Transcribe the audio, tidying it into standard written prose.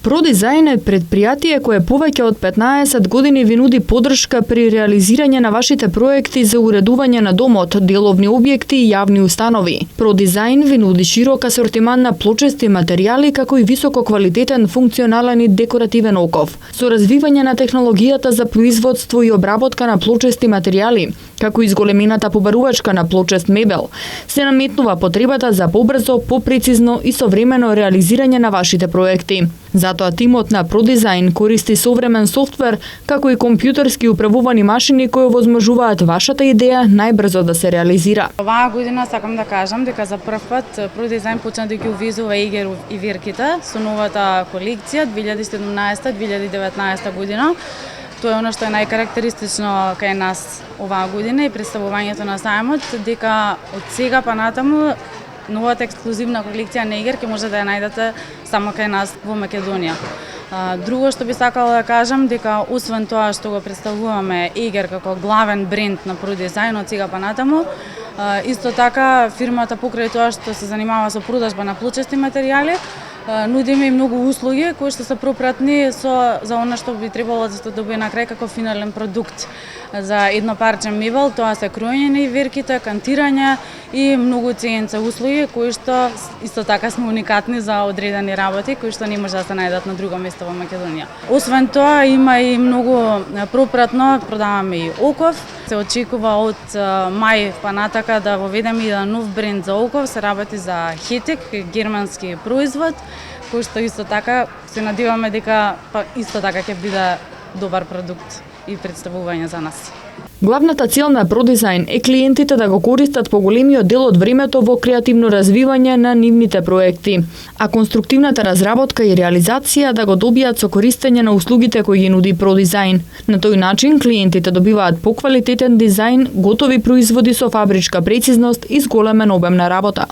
ProDesign е предпријатие кое повеќе од 15 години ви нуди поддршка при реализирање на вашите проекти за уредување на домот, деловни објекти и јавни установи. ProDesign ви нуди широк асортиман на плочести материјали како и високо квалитетен, функционален и декоративен оков. Со развивање на технологијата за производство и обработка на плочести материјали, како и зголемената побарувачка на плочест мебел, се наметнува потребата за побрзо, попрецизно и современо реализирање на вашите проекти. Затоа тимот на ProDesign користи современ софтвер, како и компјутерски управувани машини кои овозможуваат вашата идеја најбрзо да се реализира. Оваа година сакам да кажам дека за прв пат ProDesign почна да ги увизува игер и вирките со новата колекција 2017-2019 година. Тоа е она што е најкарактеристично кај нас оваа година и представувањето на сајмот, дека од сега па натаму новата ексклузивна колекција на Игер ќе може да ја најдете само кај нас во Македонија. Друго што би сакала да кажам дека освен тоа што го представуваме Игер како главен бренд на ProDesign од сега па натаму, исто така фирмата покрај тоа што се занимава со продажба на плочести материјали, нудиме и многу услуги кои што се пропратни за она што би требало да се добие на крај како финален продукт. За едно парче мебел, тоа се кроење на иверките, кантирање и многу ценце услуги кои што исто така сме уникатни за одредени работи кои што не може да се најдат на друго место во Македонија. Освен тоа има и многу пропратно, продаваме и оков. Се очекува од мај па натака да воведеме еден нов бренд за оков, се работи за Хетик, германски производ, кој што исто така се надеваме дека исто така ќе биде добар продукт и представување за нас. Главната цел на ProDesign е клиентите да го користат поголемиот дел од времето во креативно развивање на нивните проекти, а конструктивната разработка и реализација да го добијат со користење на услугите кои ги нуди ProDesign. На тој начин клиентите добиваат поквалитетен дизајн, готови производи со фабричка прецизност и зголемен обем на работа.